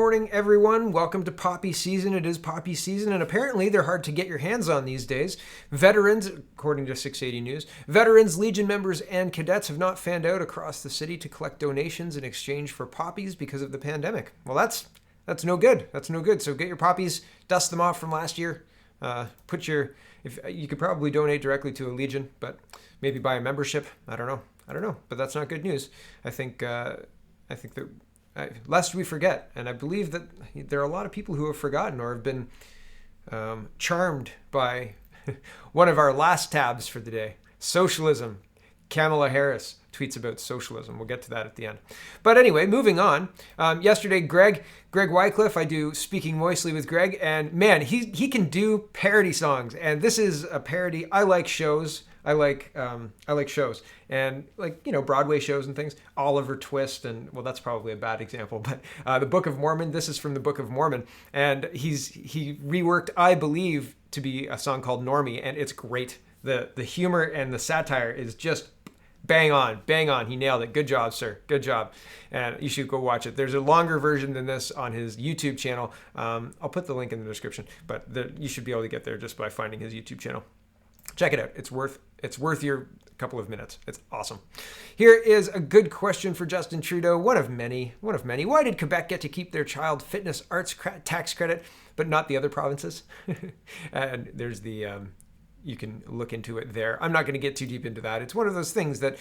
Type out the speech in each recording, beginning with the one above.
Morning, everyone. Welcome to Poppy season. It is Poppy season, and apparently they're hard to get your hands on these days. Veterans, according to 680 News, veterans, Legion members, and cadets have not fanned out across the city to collect donations in exchange for poppies because of the pandemic. Well, that's no good. That's no good. So get your poppies, dust them off from last year. If you could probably donate directly to a Legion, but maybe buy a membership. I don't know, but that's not good news. I think that. Lest we forget, and I believe that there are a lot of people who have forgotten or have been charmed by one of our last tabs for the day, socialism. Kamala Harris tweets about socialism. We'll get to that at the end. But anyway, moving on. Yesterday, Greg Wycliffe, I do Speaking Moistly with Greg, and man, he can do parody songs, and this is a parody. I like shows. I like shows, and Broadway shows and things. Oliver Twist, and well, that's probably a bad example, but the Book of Mormon. This is from the Book of Mormon, and he reworked I Believe to be a song called Normie, and it's great. The humor and the satire is just bang on. He nailed it. Good job, sir. Good job. And you should go watch it. There's a longer version than this on his YouTube channel. I'll put the link in the description, but you should be able to get there just by finding his YouTube channel. Check it out. It's worth your couple of minutes. It's awesome. Here is a good question for Justin Trudeau. One of many. Why did Quebec get to keep their child fitness arts tax credit, but not the other provinces? And there's the, you can look into it there. I'm not going to get too deep into that. It's one of those things that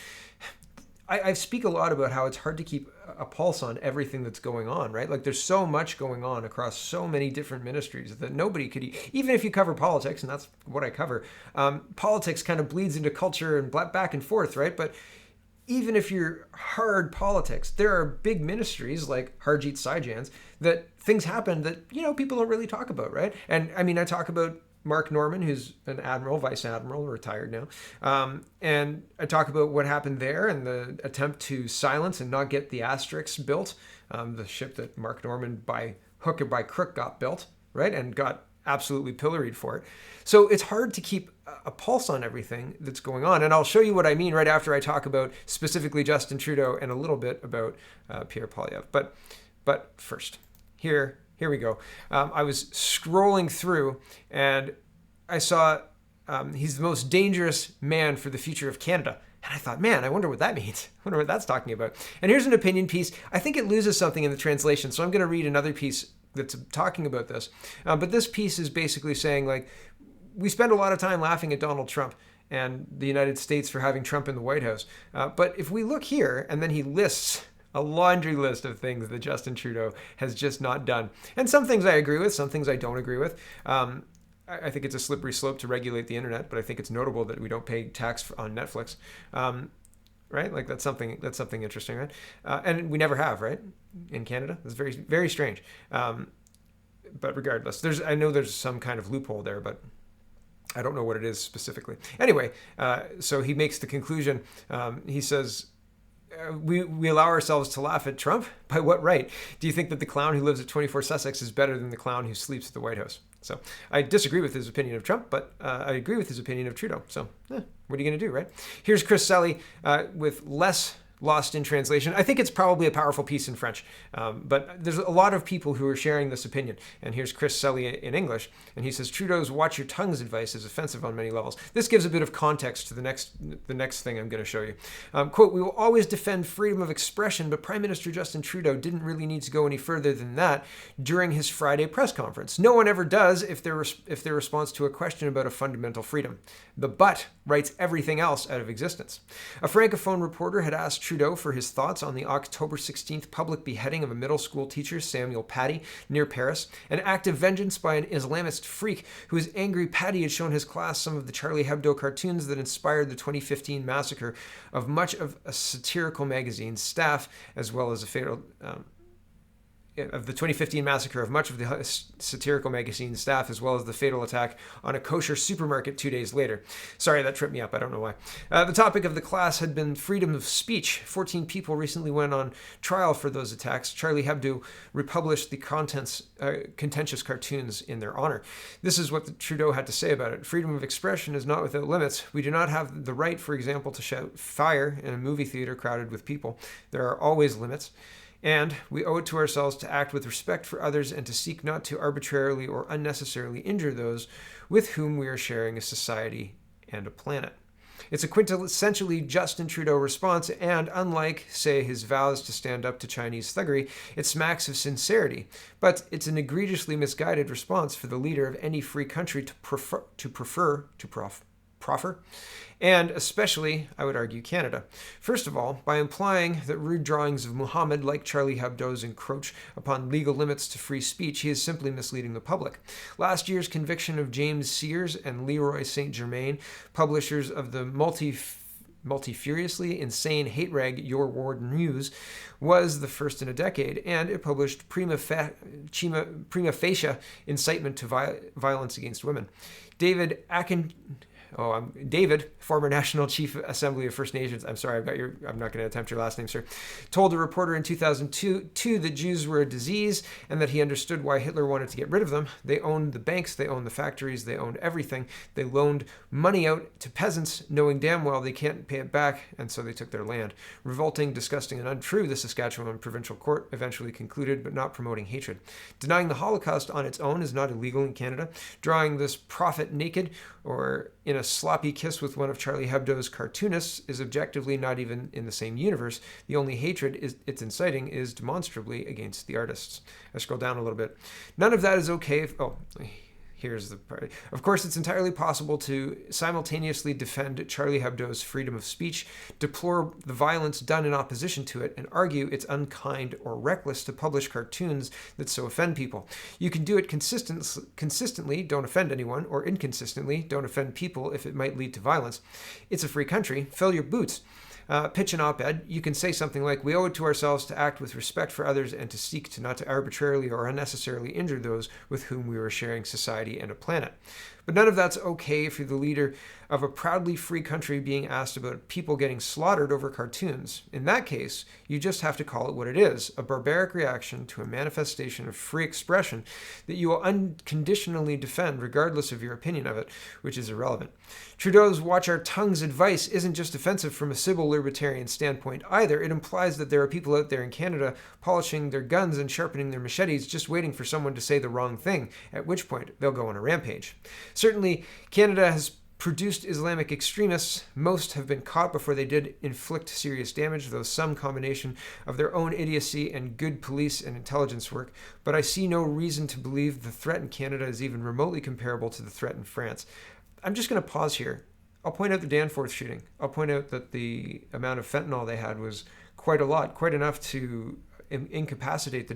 I speak a lot about, how it's hard to keep a pulse on everything that's going on, right? Like there's so much going on across so many different ministries that nobody could, even if you cover politics, and that's what I cover, politics kind of bleeds into culture and back and forth, right? But even if you're hard politics, there are big ministries like Harjit Sajjan's that things happen that, people don't really talk about, right? And I mean, I talk about Mark Norman, who's an admiral, vice admiral, retired now. And I talk about what happened there and the attempt to silence and not get the Asterix built, the ship that Mark Norman by hook or by crook got built, right? And got absolutely pilloried for it. So it's hard to keep a pulse on everything that's going on. And I'll show you what I mean right after I talk about specifically Justin Trudeau and a little bit about Pierre Poilievre. But first, here we go. I was scrolling through and I saw he's the most dangerous man for the future of Canada. And I thought, man, I wonder what that means. I wonder what that's talking about. And here's an opinion piece. I think it loses something in the translation. So I'm going to read another piece that's talking about this. But this piece is basically saying, like, we spend a lot of time laughing at Donald Trump and the United States for having Trump in the White House. But if we look here, and then he lists a laundry list of things that Justin Trudeau has just not done. And some things I agree with, some things I don't agree with. I think it's a slippery slope to regulate the internet, but I think it's notable that we don't pay tax on Netflix. Right? Like that's something interesting, right? And we never have, right? In Canada. It's very, very strange. But regardless, I know there's some kind of loophole there, but I don't know what it is specifically. Anyway, so he makes the conclusion. He says, we allow ourselves to laugh at Trump? By what right? Do you think that the clown who lives at 24 Sussex is better than the clown who sleeps at the White House? So I disagree with his opinion of Trump, but I agree with his opinion of Trudeau. So what are you going to do, right? Here's Chris Selly with less lost in translation. I think it's probably a powerful piece in French, but there's a lot of people who are sharing this opinion. And here's Chris Selly in English, and he says, Trudeau's watch your tongues advice is offensive on many levels. This gives a bit of context to the next thing I'm going to show you. Quote, we will always defend freedom of expression, but Prime Minister Justin Trudeau didn't really need to go any further than that during his Friday press conference. No one ever does if their response to a question about a fundamental freedom. The but writes everything else out of existence. A Francophone reporter had asked Trudeau for his thoughts on the October 16th public beheading of a middle school teacher, Samuel Paty, near Paris, an act of vengeance by an Islamist freak who was angry Paty had shown his class some of the Charlie Hebdo cartoons that inspired the 2015 massacre of much of a satirical magazine's staff, as well as a fatal... of the 2015 massacre of much of the satirical magazine staff, as well as the fatal attack on a kosher supermarket 2 days later. Sorry, that tripped me up. I don't know why. The topic of the class had been freedom of speech. 14 people recently went on trial for those attacks. Charlie Hebdo republished the contentious cartoons in their honor. This is what Trudeau had to say about it. Freedom of expression is not without limits. We do not have the right, for example, to shout fire in a movie theater crowded with people. There are always limits. And we owe it to ourselves to act with respect for others and to seek not to arbitrarily or unnecessarily injure those with whom we are sharing a society and a planet. It's a quintessentially Justin Trudeau response, and unlike, say, his vows to stand up to Chinese thuggery, it smacks of sincerity. But it's an egregiously misguided response for the leader of any free country to proffer, and especially, I would argue, Canada. First of all, by implying that rude drawings of Muhammad, like Charlie Hebdo's, encroach upon legal limits to free speech, he is simply misleading the public. Last year's conviction of James Sears and Leroy St. Germain, publishers of the multifuriously insane hate rag Your Ward News, was the first in a decade, and it published prima facie incitement to violence against women. David, former National Chief Assembly of First Nations, I'm not going to attempt your last name, sir, told a reporter in 2002 that Jews were a disease and that he understood why Hitler wanted to get rid of them. They owned the banks, they owned the factories, they owned everything. They loaned money out to peasants, knowing damn well they can't pay it back, and so they took their land. Revolting, disgusting, and untrue, the Saskatchewan Provincial Court eventually concluded, but not promoting hatred. Denying the Holocaust on its own is not illegal in Canada. Drawing this prophet naked or in a sloppy kiss with one of Charlie Hebdo's cartoonists is objectively not even in the same universe. The only hatred it's inciting is demonstrably against the artists. I scroll down a little bit. None of that is okay here's the part. Of course, it's entirely possible to simultaneously defend Charlie Hebdo's freedom of speech, deplore the violence done in opposition to it, and argue it's unkind or reckless to publish cartoons that so offend people. You can do it consistently, don't offend anyone, or inconsistently, don't offend people if it might lead to violence. It's a free country. Fill your boots. Pitch an op-ed. You can say something like, we owe it to ourselves to act with respect for others and to seek to not to arbitrarily or unnecessarily injure those with whom we are sharing society and a planet. But none of that's okay for the leader of a proudly free country being asked about people getting slaughtered over cartoons. In that case, you just have to call it what it is, a barbaric reaction to a manifestation of free expression that you will unconditionally defend regardless of your opinion of it, which is irrelevant. Trudeau's watch our tongues advice isn't just offensive from a civil libertarian standpoint either. It implies that there are people out there in Canada polishing their guns and sharpening their machetes just waiting for someone to say the wrong thing, at which point they'll go on a rampage. Certainly, Canada has produced Islamic extremists. Most have been caught before they did inflict serious damage, though some combination of their own idiocy and good police and intelligence work. But I see no reason to believe the threat in Canada is even remotely comparable to the threat in France. I'm just going to pause here. I'll point out the Danforth shooting. I'll point out that the amount of fentanyl they had was quite a lot, quite enough to incapacitate the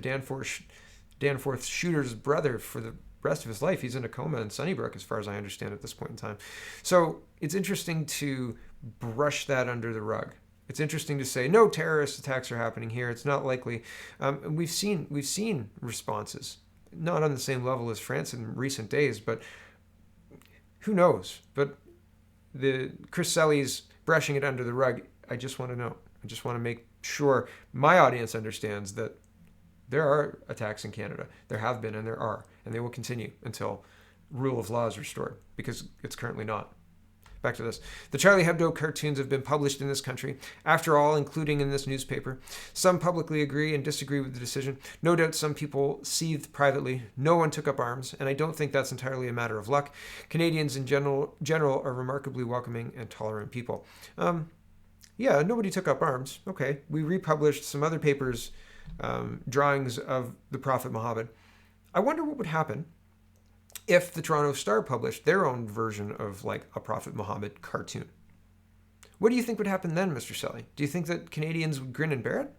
Danforth shooter's brother for the rest of his life. He's in a coma in Sunnybrook, as far as I understand at this point in time. So it's interesting to brush that under the rug. It's interesting to say, no terrorist attacks are happening here. It's not likely. And we've seen responses, not on the same level as France in recent days, but who knows? But the Chris Selly's brushing it under the rug, I just want to know. I just want to make sure my audience understands that there are attacks in Canada. There have been and there are, and they will continue until rule of law is restored, because it's currently not. Back to this. The Charlie Hebdo cartoons have been published in this country, after all, including in this newspaper. Some publicly agree and disagree with the decision. No doubt some people seethed privately. No one took up arms, and I don't think that's entirely a matter of luck. Canadians in general are remarkably welcoming and tolerant people. Yeah, nobody took up arms. Okay, we republished some other papers' drawings of the Prophet Muhammad. I wonder what would happen if the Toronto Star published their own version of like a Prophet Muhammad cartoon. What do you think would happen then, Mr. Selly? Do you think that Canadians would grin and bear it?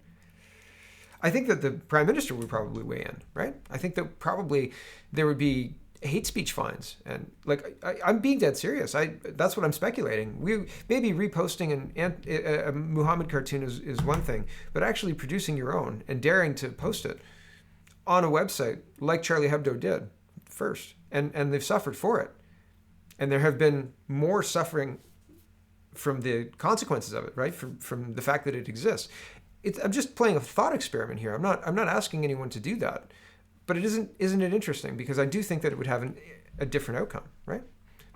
I think that the Prime Minister would probably weigh in, right? I think that probably there would be hate speech fines, and like I'm being dead serious. That's what I'm speculating. We maybe reposting a Muhammad cartoon is one thing, but actually producing your own and daring to post it on a website like Charlie Hebdo did first, and they've suffered for it, and there have been more suffering from the consequences of it, right? From the fact that it exists. I'm just playing a thought experiment here. I'm not asking anyone to do that. But isn't it interesting? Because I do think that it would have a different outcome, right?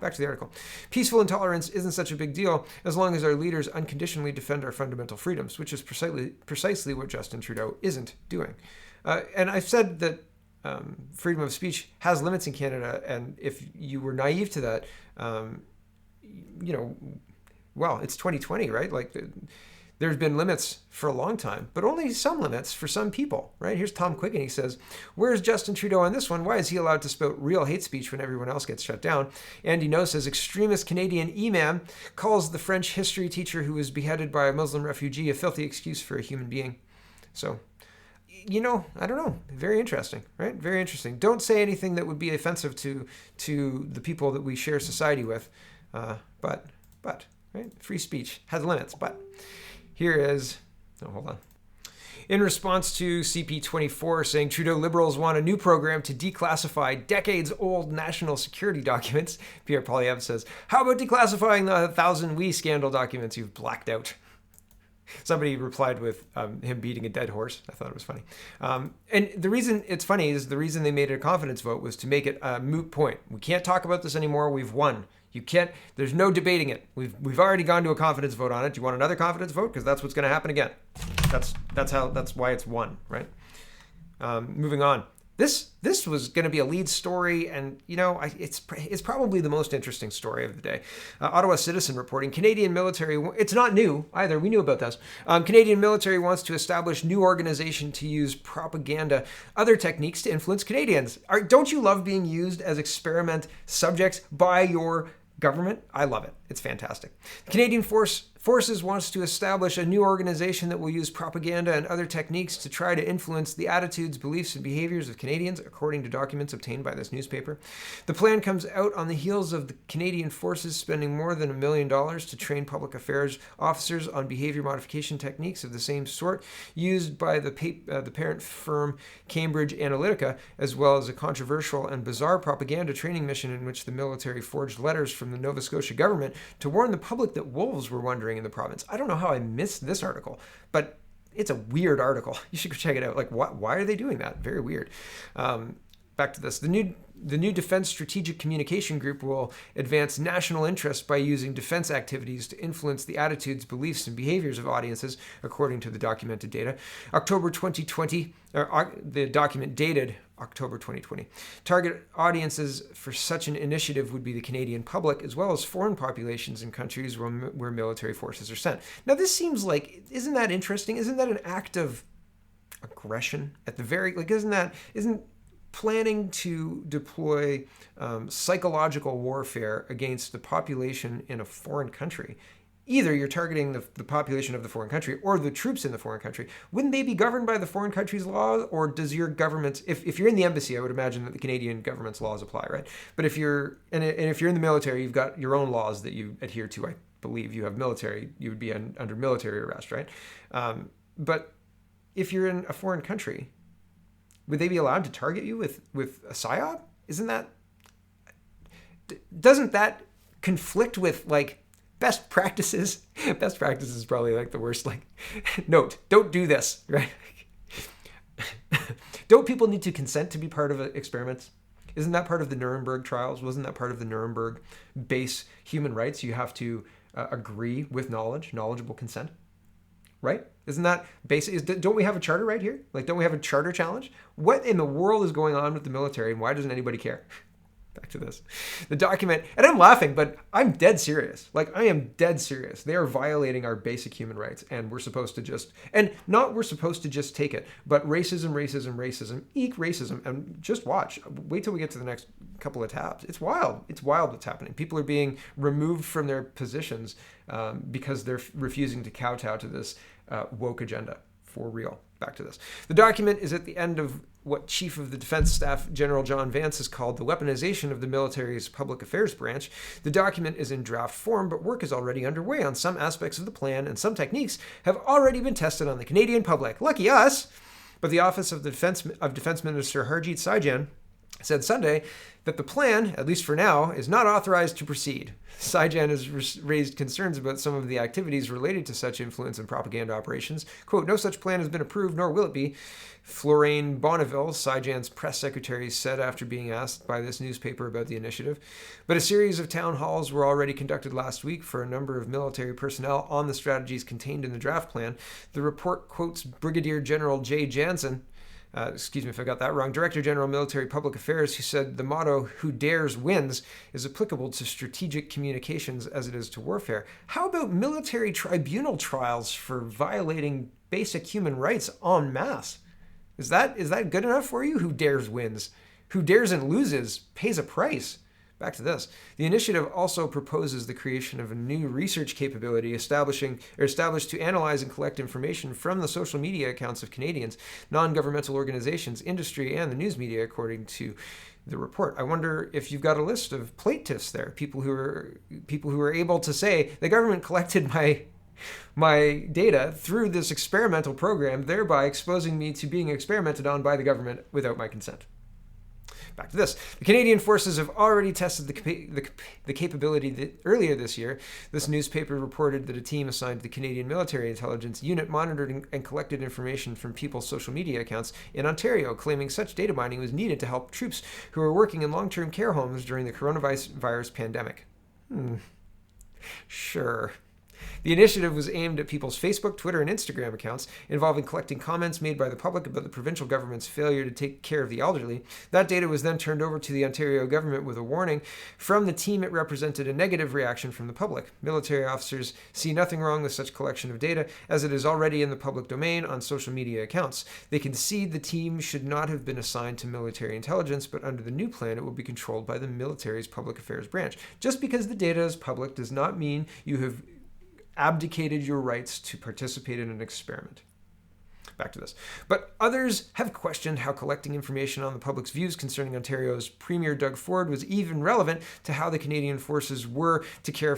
back to the article. Peaceful intolerance isn't such a big deal as long as our leaders unconditionally defend our fundamental freedoms, which is precisely what Justin Trudeau isn't doing. And I've said that freedom of speech has limits in Canada, and if you were naive to that, well, it's 2020, right? Like, there's been limits for a long time, but only some limits for some people, right? Here's Tom Quicken. He says, where's Justin Trudeau on this one? Why is he allowed to spout real hate speech when everyone else gets shut down? Andy No says, extremist Canadian imam calls the French history teacher who was beheaded by a Muslim refugee a filthy excuse for a human being. So, I don't know. Very interesting, right? Very interesting. Don't say anything that would be offensive to the people that we share society with. But, right? Free speech has limits, but... Here is, hold on. In response to CP24 saying Trudeau Liberals want a new program to declassify decades-old national security documents, Pierre Poilievre says, how about declassifying the 1,000 We scandal documents you've blacked out? Somebody replied with him beating a dead horse. I thought it was funny. And the reason it's funny is the reason they made it a confidence vote was to make it a moot point. We can't talk about this anymore. We've won. You can't, there's no debating it. We've already gone to a confidence vote on it. Do you want another confidence vote? Because that's what's going to happen again. That's why it's won, right? Moving on. This was going to be a lead story, and it's probably the most interesting story of the day. Ottawa Citizen reporting Canadian military. It's not new either. We knew about this. Canadian military wants to establish new organization to use propaganda, other techniques to influence Canadians. Don't you love being used as experiment subjects by your government? I love it. It's fantastic. The Canadian Forces wants to establish a new organization that will use propaganda and other techniques to try to influence the attitudes, beliefs, and behaviors of Canadians, according to documents obtained by this newspaper. The plan comes out on the heels of the Canadian Forces spending more than $1 million to train public affairs officers on behavior modification techniques of the same sort used by the parent firm Cambridge Analytica, as well as a controversial and bizarre propaganda training mission in which the military forged letters from the Nova Scotia government to warn the public that wolves were wandering in the province. I don't know how I missed this article, but it's a weird article. You should go check it out. Like, why are they doing that? Very weird. Back to this. The new Defense Strategic Communication Group will advance national interest by using defense activities to influence the attitudes, beliefs, and behaviors of audiences, according to the documented data. October 2020, the document dated October 2020. Target audiences for such an initiative would be the Canadian public, as well as foreign populations in countries where military forces are sent. Now, this seems like, isn't that interesting? Isn't that an act of aggression at the very, isn't planning to deploy psychological warfare against the population in a foreign country? Either you're targeting the population of the foreign country or the troops in the foreign country. Wouldn't they be governed by the foreign country's laws? Or does your government, if you're in the embassy, I would imagine that the Canadian government's laws apply, right? But if you're in the military, you've got your own laws that you adhere to. I believe you have military, you would be under military arrest, right? But if you're in a foreign country, would they be allowed to target you with a PSYOP? Doesn't that conflict with best practices? Best practices is probably the worst. Note, don't do this, right? Don't people need to consent to be part of experiments? Isn't that part of the Nuremberg trials? Wasn't that part of the Nuremberg base human rights? You have to agree with knowledgeable consent, right? Isn't that basic? Don't we have a charter right here? Don't we have a charter challenge? What in the world is going on with the military, and why doesn't anybody care? Back to this. The document, and I'm laughing, but I'm dead serious. I am dead serious. They are violating our basic human rights, and we're supposed to just take it, but racism, eek racism, and just watch. Wait till we get to the next couple of tabs. It's wild. It's wild what's happening. People are being removed from their positions because they're refusing to kowtow to this woke agenda. For real. Back to this. The document is at the end of what Chief of the Defense Staff General John Vance has called the weaponization of the military's public affairs branch. The document is in draft form, but work is already underway on some aspects of the plan, and some techniques have already been tested on the Canadian public. Lucky us! But the Office of Defense Minister Harjit Sajjan said Sunday that the plan, at least for now, is not authorized to proceed. Saijan has raised concerns about some of the activities related to such influence and propaganda operations. Quote, no such plan has been approved, nor will it be. Florine Bonneville, Saijan's press secretary, said after being asked by this newspaper about the initiative. But a series of town halls were already conducted last week for a number of military personnel on the strategies contained in the draft plan. The report quotes Brigadier General Jay Jansen, excuse me if I got that wrong, Director General Military Public Affairs, who said the motto, who dares wins, is applicable to strategic communications as it is to warfare. How about military tribunal trials for violating basic human rights en masse? Is that good enough for you? Who dares wins. Who dares and loses pays a price. Back to this. The initiative also proposes the creation of a new research capability established to analyze and collect information from the social media accounts of Canadians, non-governmental organizations, industry, and the news media, according to the report. I wonder if you've got a list of plaintiffs there, people who are able to say the government collected my data through this experimental program, thereby exposing me to being experimented on by the government without my consent. Back to this. The Canadian forces have already tested the capability earlier this year. This newspaper reported that a team assigned to the Canadian Military Intelligence Unit monitored and collected information from people's social media accounts in Ontario, claiming such data mining was needed to help troops who were working in long-term care homes during the coronavirus pandemic. Sure. The initiative was aimed at people's Facebook, Twitter, and Instagram accounts, involving collecting comments made by the public about the provincial government's failure to take care of the elderly. That data was then turned over to the Ontario government with a warning. From the team, it represented a negative reaction from the public. Military officers see nothing wrong with such collection of data, as it is already in the public domain on social media accounts. They concede the team should not have been assigned to military intelligence, but under the new plan, it will be controlled by the military's public affairs branch. Just because the data is public does not mean you have abdicated your rights to participate in an experiment. Back to this. But others have questioned how collecting information on the public's views concerning Ontario's Premier Doug Ford was even relevant to how the Canadian forces were to care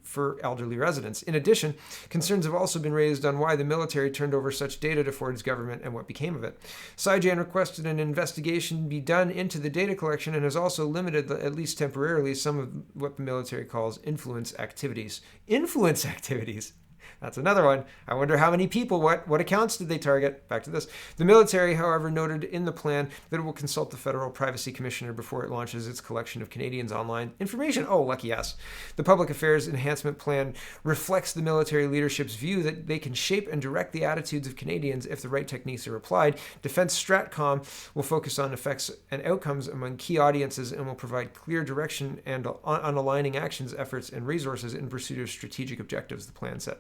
for elderly residents. In addition, concerns have also been raised on why the military turned over such data to Ford's government and what became of it. Saijan requested an investigation be done into the data collection and has also limited, at least temporarily, some of what the military calls influence activities. Influence activities! That's another one. I wonder how many people, what accounts did they target? Back to this. The military, however, noted in the plan that it will consult the Federal Privacy Commissioner before it launches its collection of Canadians' online information. Oh, lucky us. The Public Affairs Enhancement Plan reflects the military leadership's view that they can shape and direct the attitudes of Canadians if the right techniques are applied. Defense Stratcom will focus on effects and outcomes among key audiences and will provide clear direction and on aligning actions, efforts, and resources in pursuit of strategic objectives, the plan said.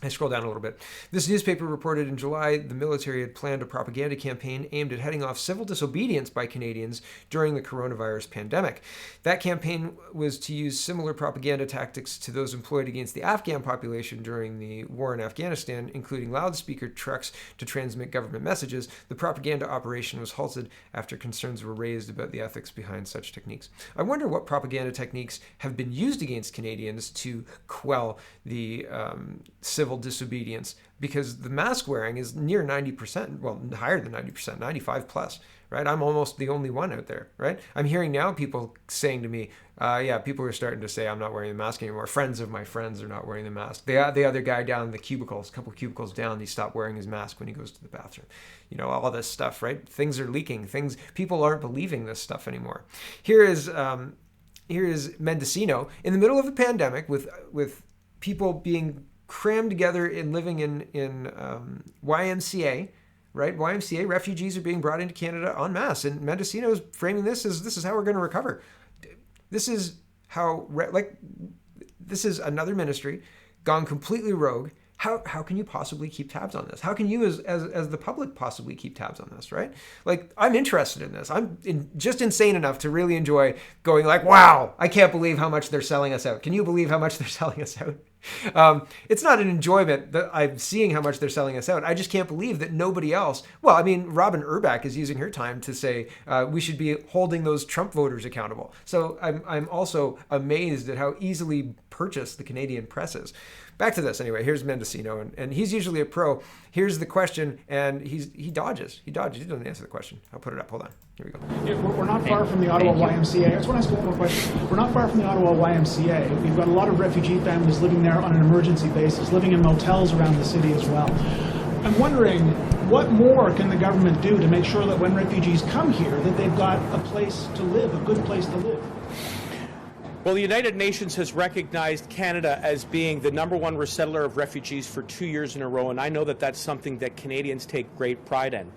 I scroll down a little bit. This newspaper reported in July the military had planned a propaganda campaign aimed at heading off civil disobedience by Canadians during the coronavirus pandemic. That campaign was to use similar propaganda tactics to those employed against the Afghan population during the war in Afghanistan, including loudspeaker trucks to transmit government messages. The propaganda operation was halted after concerns were raised about the ethics behind such techniques. I wonder what propaganda techniques have been used against Canadians to quell the civil disobedience, because the mask wearing is near 90%, well, higher than 90%, 95 plus, right? I'm almost the only one out there, right? I'm hearing now people saying to me, people are starting to say I'm not wearing the mask anymore. Friends of my friends are not wearing the mask. The other guy down the cubicles, a couple of cubicles down, he stopped wearing his mask when he goes to the bathroom. You know, all this stuff, right? Things are leaking. People aren't believing this stuff anymore. Here is Mendocino in the middle of a pandemic with people being crammed together and living in YMCA, right? YMCA refugees are being brought into Canada en masse, and Mendocino is framing this as this is how we're going to recover. This is how this is another ministry gone completely rogue. How can you possibly keep tabs on this? How can you as the public possibly keep tabs on this, right? Like, I'm interested in this. I'm just insane enough to really enjoy going like, wow, I can't believe how much they're selling us out. Can you believe how much they're selling us out? It's not an enjoyment that I'm seeing how much they're selling us out. I just can't believe that nobody else. Well, I mean, Robin Urbach is using her time to say we should be holding those Trump voters accountable. So I'm also amazed at how easily purchased the Canadian press is. back to this anyway. Here's Mendocino, and he's usually a pro. Here's the question, and he dodges. He doesn't answer the question. I'll put it up. Hold on. Here we go. Yeah, we're not far from the Ottawa YMCA. I just want to ask one more question. We're not far from the Ottawa YMCA. We've got a lot of refugee families living there on an emergency basis, living in motels around the city as well. I'm wondering, what more can the government do to make sure that when refugees come here, that they've got a place to live, a good place to live? Well, the United Nations has recognized Canada as being the #1 resettler of refugees for 2 years in a row, and I know that that's something that Canadians take great pride in.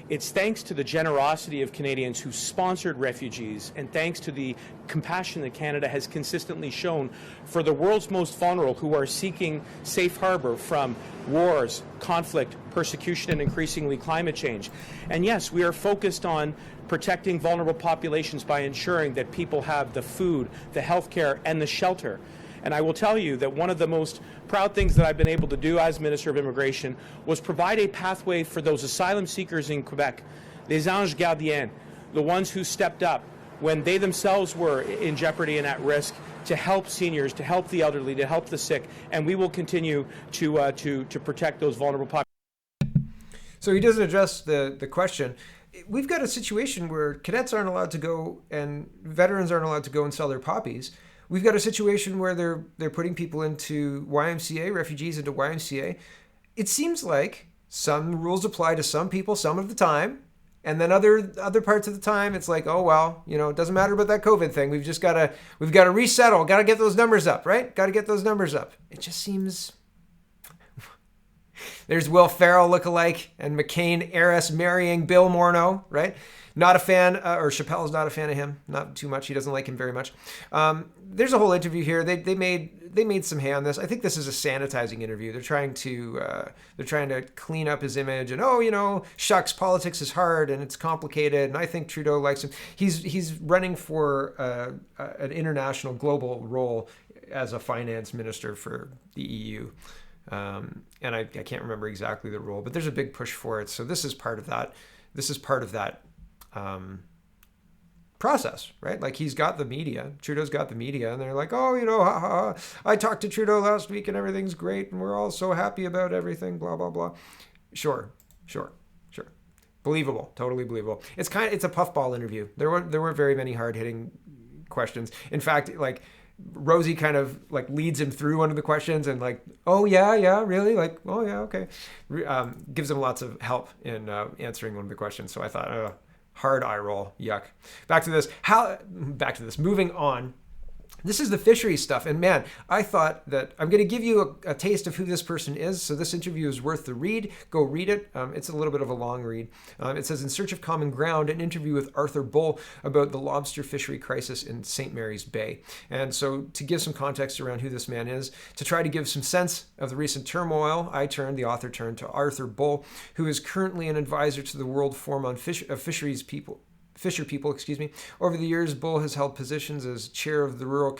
It's thanks to the generosity of Canadians who sponsored refugees, and thanks to the compassion that Canada has consistently shown for the world's most vulnerable who are seeking safe harbor from wars, conflict, persecution, and increasingly climate change. And yes, we are focused on protecting vulnerable populations by ensuring that people have the food, the health care, and the shelter. And I will tell you that one of the most proud things that I've been able to do as Minister of Immigration was provide a pathway for those asylum seekers in Quebec, les anges gardiens, the ones who stepped up when they themselves were in jeopardy and at risk, to help seniors, to help the elderly, to help the sick, and we will continue to protect those vulnerable populations. So he doesn't address the question. We've got a situation where cadets aren't allowed to go and veterans aren't allowed to go and sell their poppies. We've got a situation where they're putting people into YMCA, refugees into YMCA. It seems like some rules apply to some people some of the time, and then other parts of the time it's like, oh well, it doesn't matter about that COVID thing. We've got to resettle. Got to get those numbers up, right? Got to get those numbers up. It just seems. There's Will Ferrell lookalike and McCain heiress marrying Bill Morneau, right? Not a fan, or Chappelle's not a fan of him. Not too much. He doesn't like him very much. There's a whole interview here. They made some hay on this. I think this is a sanitizing interview. They're trying to clean up his image and shucks, politics is hard and it's complicated. And I think Trudeau likes him. He's running for an international global role as a finance minister for the EU. And I can't remember exactly the role, but there's a big push for it. So this is part of that. This is part of that process, right? Like he's got the media. Trudeau's got the media, and they're like, oh, I talked to Trudeau last week, and everything's great, and we're all so happy about everything. Blah blah blah. Sure. Believable, totally believable. It's a puffball interview. There weren't very many hard hitting questions. In fact, like. Rosie kind of like leads him through one of the questions and like, oh yeah, really? Like, oh yeah, okay. Gives him lots of help in answering one of the questions. So I thought, hard eye roll, yuck. Back to this. Moving on. This is the fisheries stuff. And man, I thought that I'm going to give you a taste of who this person is. So this interview is worth the read. Go read it. It's a little bit of a long read. It says, in search of common ground, an interview with Arthur Bull about the lobster fishery crisis in St. Mary's Bay. And so to give some context around who this man is, to try to give some sense of the recent turmoil, the author turned to Arthur Bull, who is currently an advisor to the World Forum on Fisher people. Over the years, Bull has held positions as chair of the Rural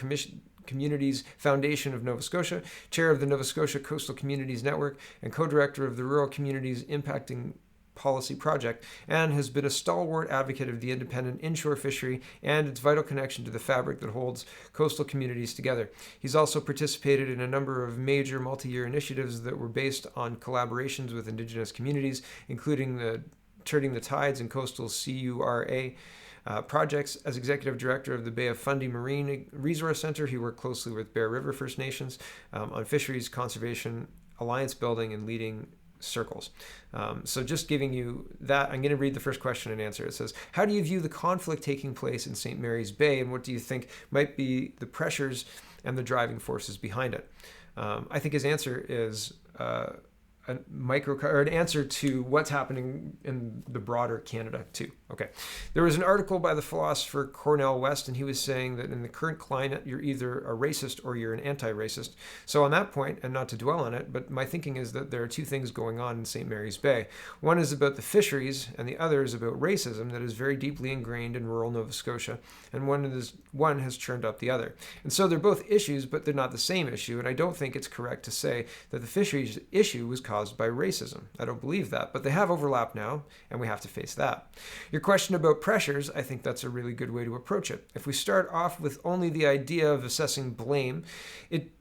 Communities Foundation of Nova Scotia, chair of the Nova Scotia Coastal Communities Network, and co-director of the Rural Communities Impacting Policy Project, and has been a stalwart advocate of the independent inshore fishery and its vital connection to the fabric that holds coastal communities together. He's also participated in a number of major multi-year initiatives that were based on collaborations with Indigenous communities, including the Turning the Tides and Coastal CURA projects. As executive director of the Bay of Fundy Marine Resource Center, he worked closely with Bear River First Nations on fisheries conservation, alliance building, and leading circles. So just giving you that, I'm going to read the first question and answer. It says, how do you view the conflict taking place in St. Mary's Bay, and what do you think might be the pressures and the driving forces behind it? I think his answer is an answer to what's happening in the broader Canada too. Okay. There was an article by the philosopher Cornel West, and he was saying that in the current climate, you're either a racist or you're an anti-racist. So on that point, and not to dwell on it, but my thinking is that there are two things going on in St. Mary's Bay. One is about the fisheries, and the other is about racism that is very deeply ingrained in rural Nova Scotia, and one has churned up the other. And so they're both issues, but they're not the same issue, and I don't think it's correct to say that the fisheries issue was caused caused by racism. I don't believe that, but they have overlapped now, and we have to face that. Your question about pressures, I think that's a really good way to approach it. If we start off with only the idea of assessing blame,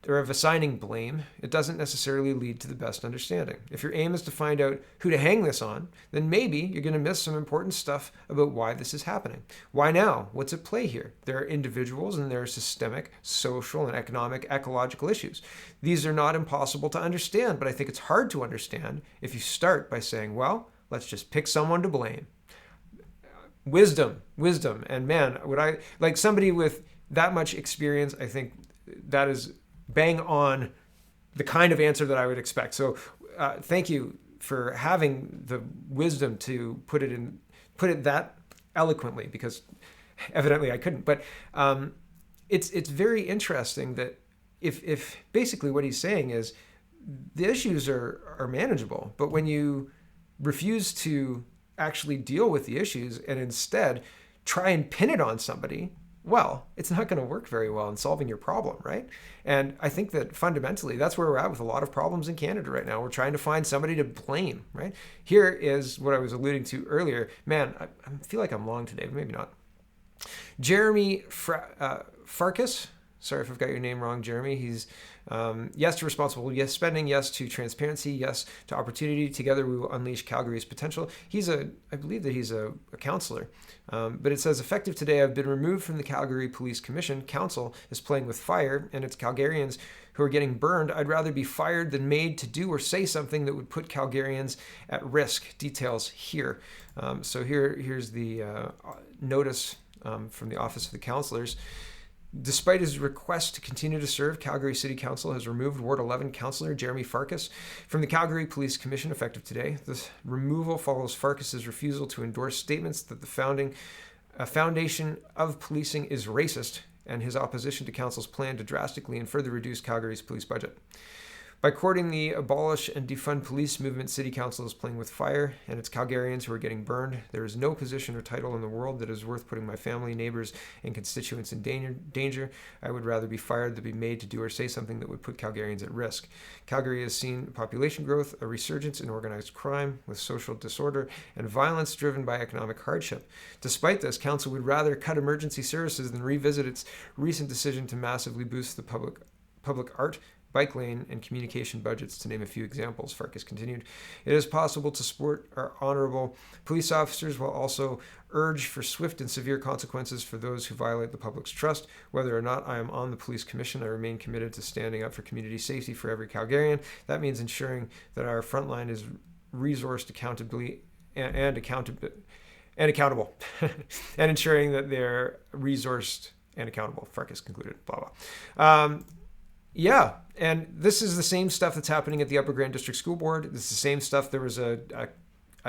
or of assigning blame, it doesn't necessarily lead to the best understanding. If your aim is to find out who to hang this on, then maybe you're going to miss some important stuff about why this is happening. Why now? What's at play here? There are individuals and there are systemic, social, and economic, ecological issues. These are not impossible to understand, but I think it's hard to understand if you start by saying, well, let's just pick someone to blame. Wisdom. And man, would I, like somebody with that much experience, I think that is bang on the kind of answer that I would expect. So thank you for having the wisdom to put it that eloquently, because evidently I couldn't. But it's very interesting that if basically what he's saying is the issues are manageable, but when you refuse to actually deal with the issues and instead try and pin it on somebody, well, it's not going to work very well in solving your problem, right? And I think that fundamentally that's where we're at with a lot of problems in Canada right now. We're trying to find somebody to blame, right? Here is what I was alluding to earlier. Man, I feel like I'm long today, but maybe not. Jeremy Farkas. Sorry if I've got your name wrong, Jeremy. He's yes to responsible yes spending, yes to transparency, yes to opportunity. Together we will unleash Calgary's potential. I believe that he's a counselor. But it says, effective today, I've been removed from the Calgary Police Commission. Council is playing with fire, and it's Calgarians who are getting burned. I'd rather be fired than made to do or say something that would put Calgarians at risk. Details here. So here's the notice from the Office of the Councillors. Despite his request to continue to serve, Calgary City Council has removed Ward 11 Councillor Jeremy Farkas from the Calgary Police Commission effective today. This removal follows Farkas's refusal to endorse statements that the foundation of policing is racist and his opposition to Council's plan to drastically and further reduce Calgary's police budget. By courting the abolish and defund police movement, City Council is playing with fire, and it's Calgarians who are getting burned. There is no position or title in the world that is worth putting my family, neighbors, and constituents in danger. I would rather be fired than be made to do or say something that would put Calgarians at risk. Calgary has seen population growth, a resurgence in organized crime with social disorder, and violence driven by economic hardship. Despite this, Council would rather cut emergency services than revisit its recent decision to massively boost the public art, bike lane, and communication budgets, to name a few examples. Farkas continued, it is possible to support our honorable police officers while also urge for swift and severe consequences for those who violate the public's trust. Whether or not I am on the police commission, I remain committed to standing up for community safety for every Calgarian. That means ensuring that our frontline is resourced accountably and accountable and ensuring that they're resourced and accountable. Farkas concluded, blah, blah. Yeah, and this is the same stuff that's happening at the Upper Grand District School Board. This is the same stuff. There was a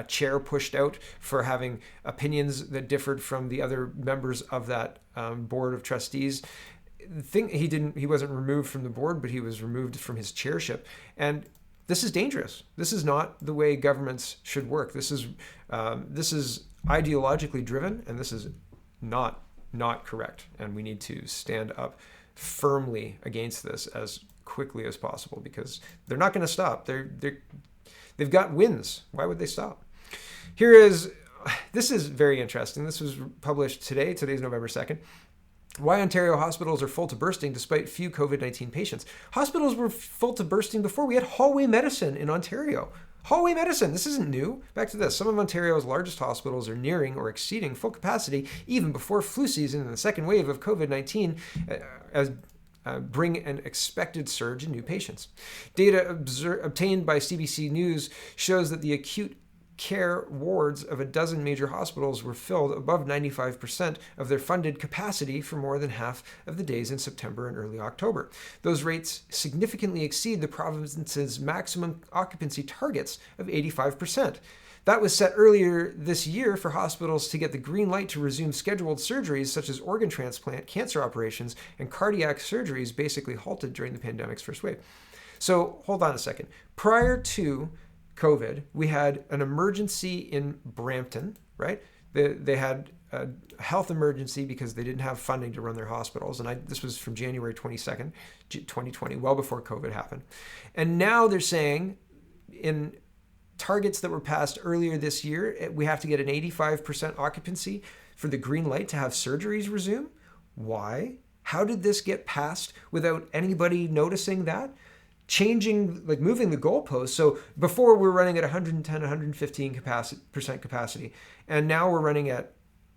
chair pushed out for having opinions that differed from the other members of that board of trustees. He wasn't removed from the board, but he was removed from his chairship. And this is dangerous. This is not the way governments should work. This is ideologically driven, and this is not correct. And we need to stand up firmly against this as quickly as possible, because they're not going to stop. They've got wins. Why would they stop? This is very interesting. This was published today. Today's November 2nd. Why Ontario hospitals are full to bursting despite few COVID-19 patients. Hospitals were full to bursting before. We had hallway medicine in Ontario. Hallway medicine, this isn't new. Back to this. Some of Ontario's largest hospitals are nearing or exceeding full capacity even before flu season and the second wave of COVID-19 bring an expected surge in new patients. Data obtained by CBC News shows that the acute care wards of a dozen major hospitals were filled above 95% of their funded capacity for more than half of the days in September and early October. Those rates significantly exceed the province's maximum occupancy targets of 85%. That was set earlier this year for hospitals to get the green light to resume scheduled surgeries such as organ transplant, cancer operations, and cardiac surgeries basically halted during the pandemic's first wave. So hold on a second. Prior to COVID, we had an emergency in Brampton, right? They had a health emergency because they didn't have funding to run their hospitals. And this was from January 22nd, 2020, well before COVID happened. And now they're saying in targets that were passed earlier this year, we have to get an 85% occupancy for the green light to have surgeries resume. Why? How did this get passed without anybody noticing that? Changing, like moving the goalposts. So before we're running at 110, 115% capacity, and now we're running at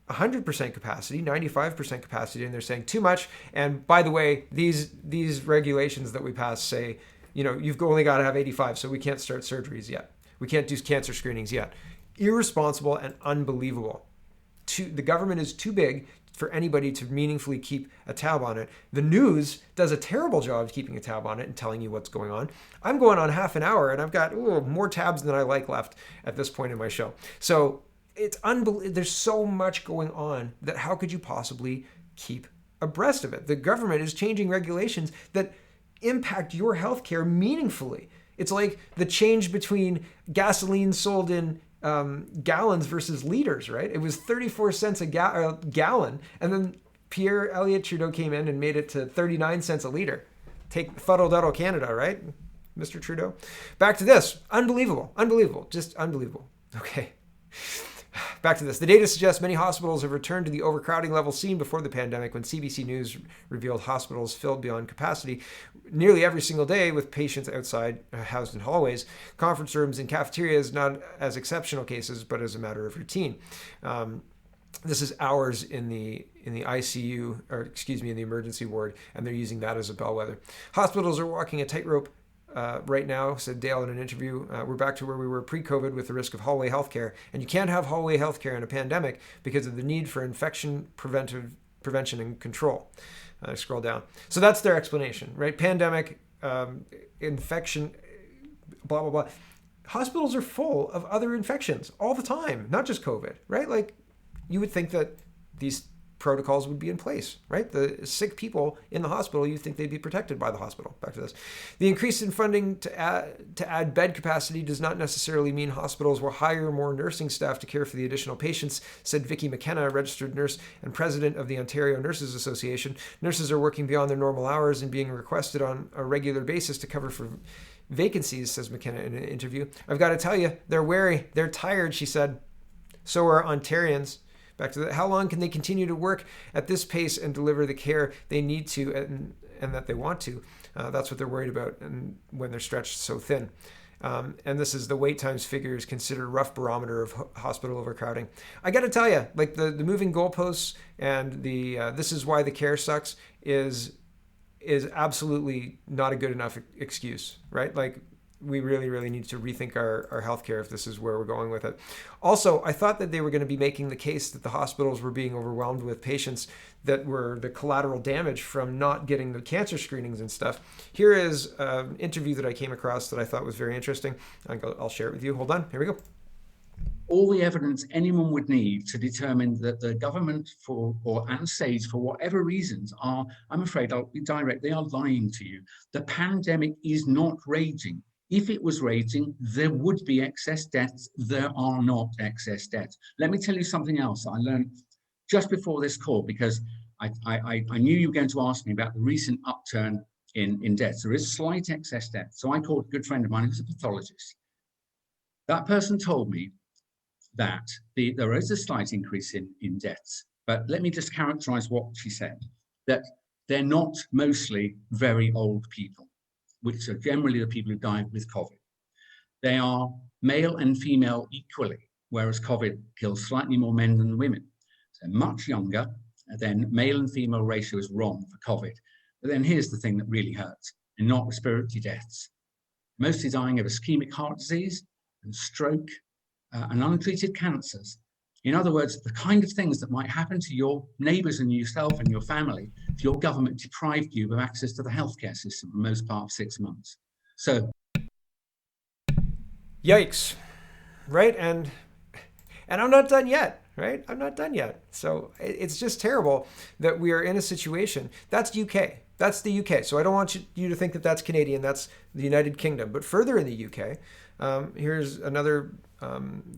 100% capacity, 95% capacity, and they're saying too much. And by the way, these regulations that we pass say, you've only got to have 85, so we can't start surgeries yet. We can't do cancer screenings yet. Irresponsible and unbelievable. The government is too big for anybody to meaningfully keep a tab on it. The news does a terrible job of keeping a tab on it and telling you what's going on. I'm going on half an hour and I've got more tabs than I like left at this point in my show. So it's unbelievable. There's so much going on that how could you possibly keep abreast of it? The government is changing regulations that impact your healthcare meaningfully. It's like the change between gasoline sold in gallons versus liters, right? It was 34 cents a gallon, and then Pierre Elliott Trudeau came in and made it to 39 cents a liter. Take fuddle-duddle Canada, right, Mr. Trudeau? Back to this. Unbelievable. Just unbelievable. Okay. Back to this. The data suggests many hospitals have returned to the overcrowding level seen before the pandemic, when CBC News revealed hospitals filled beyond capacity nearly every single day, with patients outside housed in hallways, conference rooms, and cafeterias, not as exceptional cases, but as a matter of routine. This is hours in the ICU, in the emergency ward, and they're using that as a bellwether. Hospitals are walking a tightrope right now, said Dale in an interview. We're back to where we were pre-COVID with the risk of hallway healthcare. And you can't have hallway healthcare in a pandemic because of the need for infection prevention and control. Scroll down. So that's their explanation, right? Pandemic, infection, blah, blah, blah. Hospitals are full of other infections all the time, not just COVID, right? Like, you would think that these protocols would be in place, right? The sick people in the hospital, you think they'd be protected by the hospital. Back to this. The increase in funding to add bed capacity does not necessarily mean hospitals will hire more nursing staff to care for the additional patients, said Vicky McKenna, a registered nurse and president of the Ontario Nurses Association. Nurses are working beyond their normal hours and being requested on a regular basis to cover for vacancies, says McKenna in an interview. I've got to tell you, they're wary, they're tired, she said. So are Ontarians. Back to that. How long can they continue to work at this pace and deliver the care they need to and that they want to? That's what they're worried about, and when they're stretched so thin. And this is the wait times figures considered rough barometer of hospital overcrowding. I got to tell you, like the moving goalposts and the this is why the care sucks is absolutely not a good enough excuse, right? Like, we really, really need to rethink our healthcare if this is where we're going with it. Also, I thought that they were going to be making the case that the hospitals were being overwhelmed with patients that were the collateral damage from not getting the cancer screenings and stuff. Here is an interview that I came across that I thought was very interesting. I'll share it with you. Hold on. Here we go. All the evidence anyone would need to determine that the government and states, for whatever reasons, are, I'm afraid I'll be direct, they are lying to you. The pandemic is not raging. If it was raging, there would be excess deaths. There are not excess deaths. Let me tell you something else I learned just before this call, because I knew you were going to ask me about the recent upturn in deaths. There is slight excess death. So I called a good friend of mine who's a pathologist. That person told me that there is a slight increase in deaths. But let me just characterize what she said, that they're not mostly very old people, which are generally the people who died with COVID. They are male and female equally, whereas COVID kills slightly more men than women. So much younger, then male and female ratio is wrong for COVID. But then here's the thing that really hurts, and not respiratory deaths. Mostly dying of ischemic heart disease and stroke and untreated cancers. In other words, the kind of things that might happen to your neighbours and yourself and your family if your government deprived you of access to the healthcare system for the most part of 6 months. So, yikes, right? And I'm not done yet, right? I'm not done yet. So it's just terrible that we are in a situation. That's UK. That's the UK. So I don't want you to think that that's Canadian. That's the United Kingdom. But further in the UK, here's another.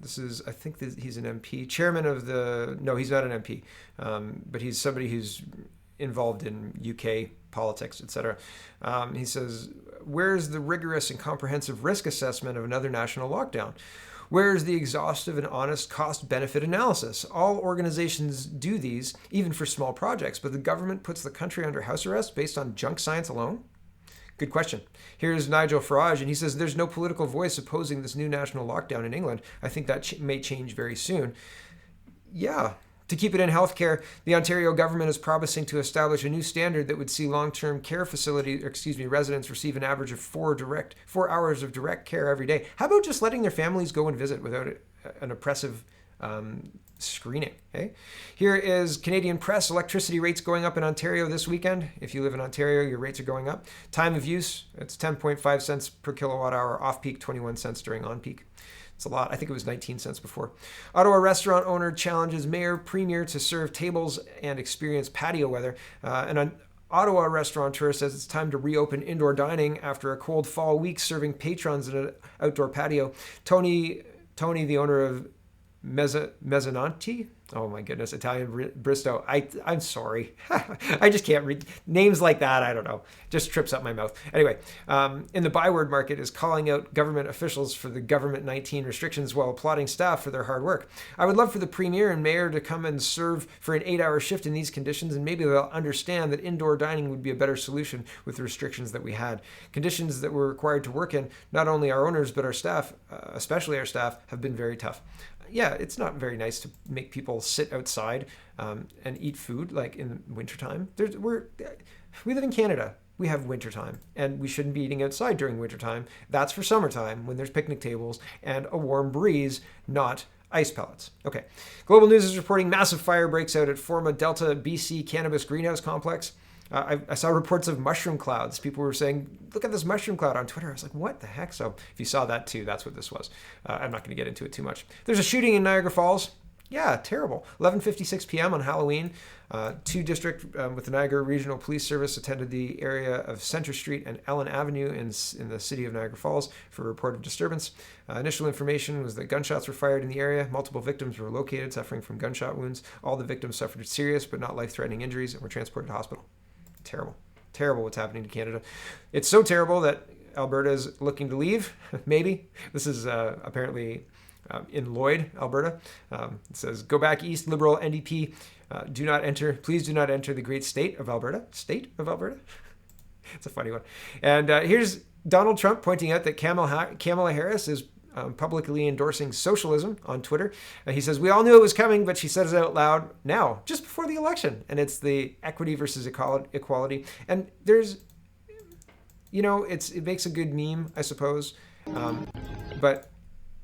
This is, I think he's an MP, chairman of the. No, he's not an MP, but he's somebody who's involved in UK politics, etc. He says, where's the rigorous and comprehensive risk assessment of another national lockdown? Where is the exhaustive and honest cost-benefit analysis? All organizations do these, even for small projects, but the government puts the country under house arrest based on junk science alone? Good question. Here's Nigel Farage, and he says, there's no political voice opposing this new national lockdown in England. I think that may change very soon. Yeah. To keep it in healthcare, the Ontario government is promising to establish a new standard that would see long-term care residents receive an average of 4 hours of direct care every day. How about just letting their families go and visit without an oppressive screening? Hey? Here is Canadian Press. Electricity rates going up in Ontario this weekend. If you live in Ontario, your rates are going up. Time of use, it's 10.5 cents per kilowatt hour, off-peak 21 cents during on-peak. It's a lot. I think it was 19 cents before. Ottawa restaurant owner challenges mayor premier to serve tables and experience patio weather. And an Ottawa restaurateur says it's time to reopen indoor dining after a cold fall week serving patrons in an outdoor patio. Tony, the owner of Mezzananti. Oh my goodness, Italian Bristow. I'm sorry. I just can't read names like that. I don't know. Just trips up my mouth. Anyway, in the byword market is calling out government officials for the government 19 restrictions while applauding staff for their hard work. I would love for the premier and mayor to come and serve for an 8-hour shift in these conditions, and maybe they'll understand that indoor dining would be a better solution with the restrictions that we had. Conditions that we're required to work in, not only our owners, but our staff, especially our staff, have been very tough. Yeah, it's not very nice to make people sit outside and eat food like in wintertime. We live in Canada. We have wintertime, and we shouldn't be eating outside during wintertime. That's for summertime when there's picnic tables and a warm breeze, not ice pellets. Okay. Global News is reporting massive fire breaks out at Forma Delta BC Cannabis Greenhouse Complex. I saw reports of mushroom clouds. People were saying, look at this mushroom cloud on Twitter. I was like, what the heck? So if you saw that too, that's what this was. I'm not going to get into it too much. There's a shooting in Niagara Falls. Yeah, terrible. 11:56 p.m. on Halloween. 2 district with the Niagara Regional Police Service attended the area of Centre Street and Ellen Avenue in the city of Niagara Falls for a report of disturbance. Initial information was that gunshots were fired in the area. Multiple victims were located suffering from gunshot wounds. All the victims suffered serious but not life-threatening injuries and were transported to hospital. Terrible what's happening to Canada. It's so terrible that Alberta is looking to leave, maybe. This is apparently in Lloyd, Alberta. It says, go back east, Liberal NDP. Please do not enter the great state of Alberta. State of Alberta? It's a funny one. And here's Donald Trump pointing out that Kamala Harris is publicly endorsing socialism on Twitter. He says, we all knew it was coming, but she says it out loud now, just before the election. And it's the equity versus equality. And there's, it makes a good meme, I suppose. But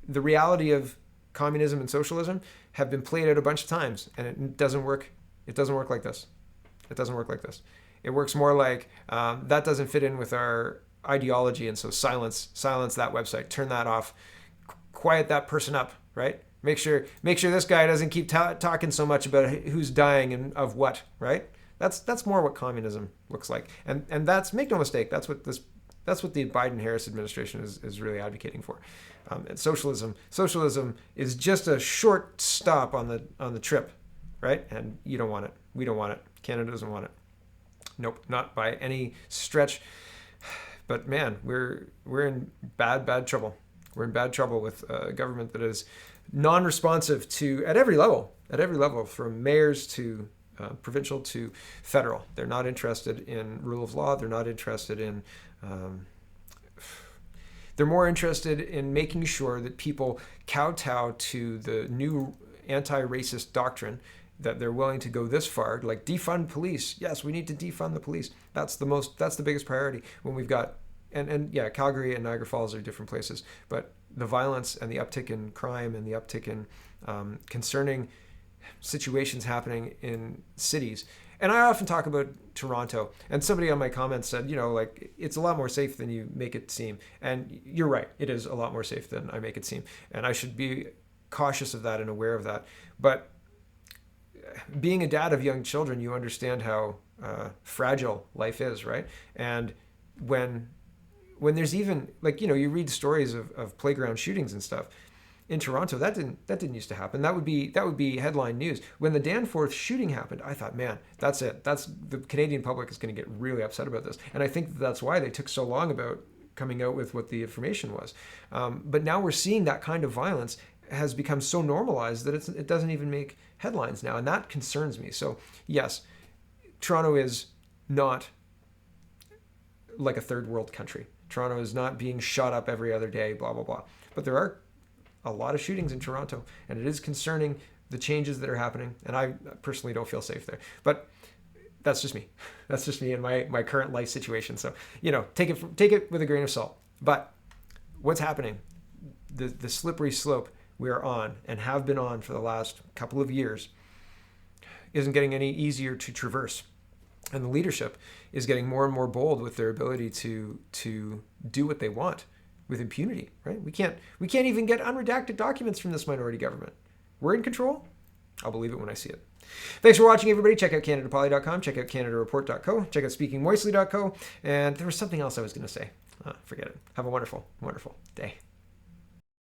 the reality of communism and socialism have been played out a bunch of times, and it doesn't work. It doesn't work like this. It doesn't work like this. It works more like that doesn't fit in with our ideology, and so silence that website, turn that off, quiet that person up, right? Make sure this guy doesn't keep talking so much about who's dying and of what, right? That's more what communism looks like, and that's, make no mistake, that's what the Biden-Harris administration is really advocating for. And socialism is just a short stop on the trip, right? And you don't want it. We don't want it. Canada doesn't want it. Nope, not by any stretch. But man, we're in bad trouble. We're in bad trouble with a government that is non-responsive to at every level, from mayors to provincial to federal. They're not interested in rule of law. They're not interested in. They're more interested in making sure that people kowtow to the new anti-racist doctrine, that they're willing to go this far, like defund police. Yes, we need to defund the police. That's the biggest priority when we've got, and yeah, Calgary and Niagara Falls are different places, but the violence and the uptick in crime and the uptick in concerning situations happening in cities. And I often talk about Toronto, and somebody on my comments said, it's a lot more safe than you make it seem. And you're right, it is a lot more safe than I make it seem. And I should be cautious of that and aware of that. But being a dad of young children, you understand how fragile life is, right? And when there's even, you read stories of playground shootings and stuff, in Toronto. That didn't used to happen. That would be headline news. When the Danforth shooting happened, I thought, man, that's it. The Canadian public is going to get really upset about this. And I think that's why they took so long about coming out with what the information was. But now we're seeing that kind of violence has become so normalized that it doesn't even make headlines now. And that concerns me. So yes, Toronto is not like a third world country. Toronto is not being shot up every other day, blah, blah, blah. But there are a lot of shootings in Toronto, and it is concerning, the changes that are happening. And I personally don't feel safe there. But that's just me. That's just me and my current life situation. So, take it with a grain of salt. But what's happening, the slippery slope we are on and have been on for the last couple of years isn't getting any easier to traverse. And the leadership is getting more and more bold with their ability to do what they want with impunity, right? We can't even get unredacted documents from this minority government. We're in control. I'll believe it when I see it. Thanks for watching, everybody. Check out CanadaPoly.com. Check out CanadaReport.co. Check out SpeakingMoistly.co. And there was something else I was going to say. Forget it. Have a wonderful, wonderful day.